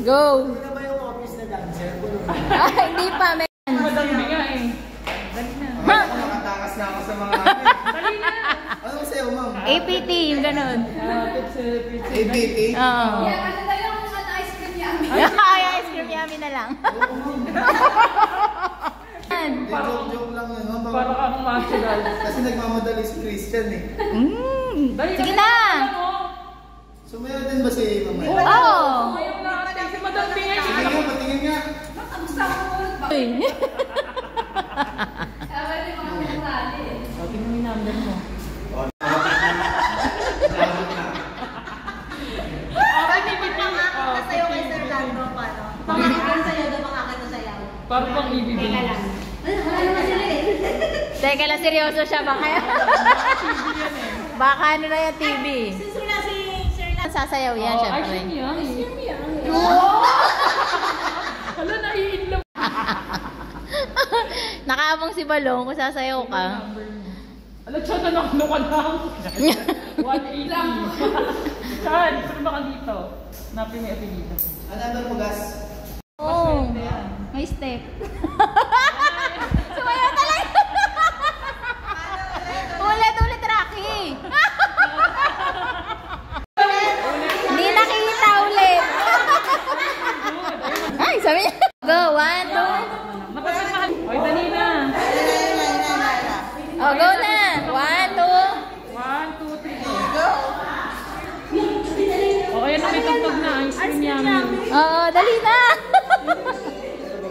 Go! Hindi na ba yung office na dancer? Hindi pa, men. Madami nga eh. Dali na. Nakatakas na ako sa mga Dali na. Anong sayo, ma'am? APT, yung ganun. APT? Oo. Ano tayo yung ice cream yummy? Ay, ice cream yummy na lang. Joke lang yun, ma'am. Para kang natural. Kasi nagmamadali si Christian eh. Sige na! Sumayaw din ba si Mama? Oo! Ayaw natin. Si Madam Pingay. Sige nga, patingin nga. Ang gusto ko ulit ba? Sabi ni mga pinasali. Tingnan mo yung number mo. Kasayo kay Sir Lando, paano? Pangakakita sa'yo, daw makakita sa'yo. Parang pang ibibig. Teka lang. Wala naman sila eh. Teka lang, seryoso siya. Baka ano na yung TV. Since wala si Sir Lando. Sasayaw yan, Ay, syempre. siya niya. Hala, naiinlove. Nakaabang si Balong kung sasayaw ka. Alam, siya na nakano ka lang. 180. Chan, saan ba ka dito? Napin may apelido. Ano mo, gas? Oo. May step. Sumayaw talaga. Ulit, Rocky. Hindi nakita ulit. Ay, sabi niya. Go, 1, 2. Matagal. Oy, dali na. Oh, go na. 1, 1, 2, 3, go. O, ayan na, may tugtog na. Ice cream yummy. 2. Oo, dali na.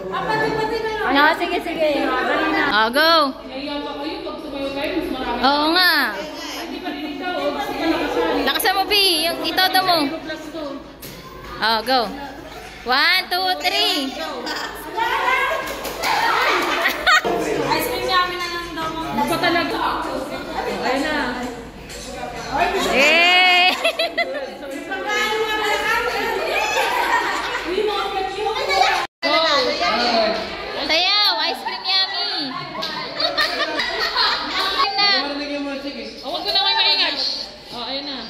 Pati-pati na yun. No, sige. Dali na. Oh, go. Naiyaw pa kayo pag sumayo kayo, mas marami. Oo nga. Ay, di pa rin ikaw. O, kasi ka nakasali. Lakasan mo, B. Yung itodo mo. Plus 2. Oh, go. 1, 2, 3. Ice cream yummy na lang daw mo. Ano ba talaga? Ayun na. Eh. Sayaw, ice cream yummy. Na. O, huwag ko na kayo maingat. O, ayun na.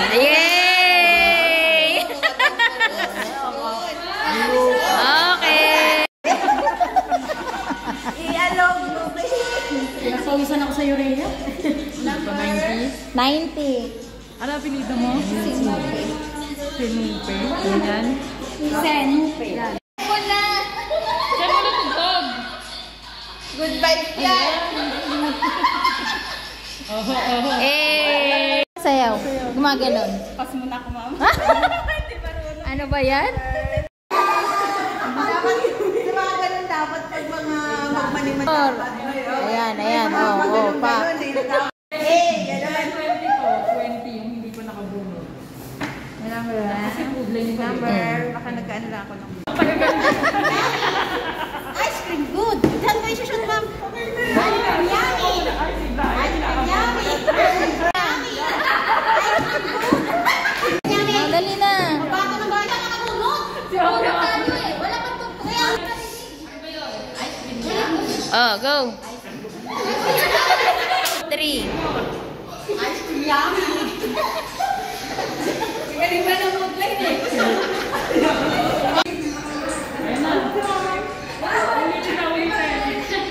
Yay! Okay. I-alog mo ba? Nasawisan ako sa Urea. 90. Ano apelido mo? Sinupe. Sinupe? Ganyan? Senupe. Wala. Saan mo natugtog? Good vibes yan. Oho. Eh. Sayaw. Gumaganon. Pas mo na ako, ma'am. Ano ba yan? Dapat, di ba ganun dapat pag mga magmaniman. Ayan. Oh, pa. Ganun. 20 yung hindi pa nakabunod. Kasi foodline yung Number, baka nagkaano lang ako ng... Ice cream, good. Saan kayo shoot, ma'am? Ice cream, yummy. Ice cream, yummy. Dali na. Bata na bata nakatulog. Wala tayo eh. Wala kang tugtog. Ice cream, yummy. Oh, go. 3. Ice cream, yummy. Galing ba ng moodline eh? Ayun na. Ulitin na, ulitin.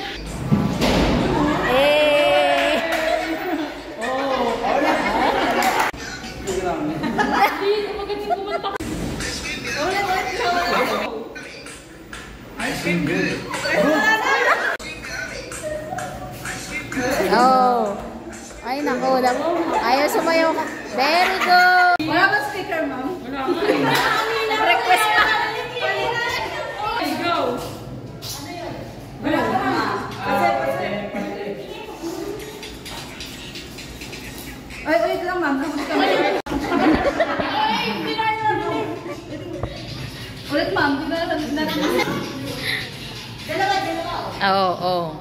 Eh. Hindi, magaling kumanta. Ice cream good. Oh. Ay, naku. Ayaw sumayaw ka. Very good. Wala ba speaker, ma'am? Wala nga eh. Request pa. Okay, go. Wala ka, ma'am. Ay, wait lang, ma'am. Tugod ka. Ulit, ma'am. Di ba Oo.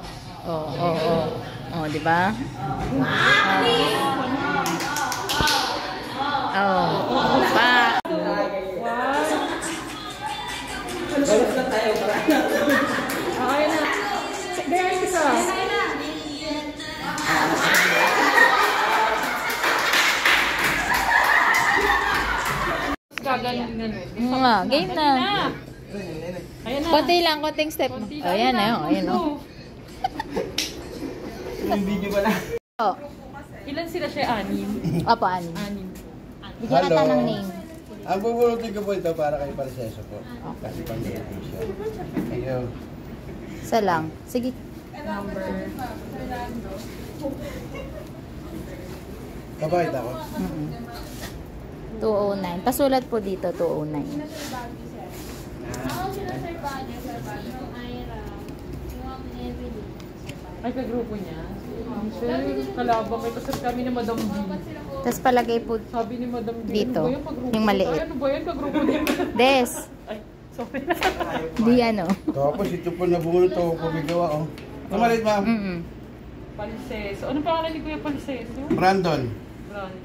Oh, di ba? Oh. Pa. Okay na. Gaya isa. Tingnan mo. Game na. Ayan na. Konti lang, konting step. Konti Oh, ayan lang. na. Ayan o. Yung video pala. Oh. Ilan sila siya? 6? Opo, anin. 6. Bigyan kita ng name. Ang bubunutin ko po ito para kay Parseso po. Kasi pang-dedication. Ayun. Isa lang. Sige. Number. Kabait ako. 209. Pasulat po dito, 209. Ay, kagrupo niya. Sir, kalabang ito sir kami ni Madam D. Tapos palagay po Sabi ni Madam D, Dito, ano ba yung kagrupo? yung maliit. Ay, ano ba yan? Kagrupo din. Des. Ay, sorry. Di ano. Tapos ito po nabunot ako pumigawa oh. Kamalit ma'am. Mm-mm. Paliseso. Ano pangalan ni Kuya Paliseso? Brandon. Brand.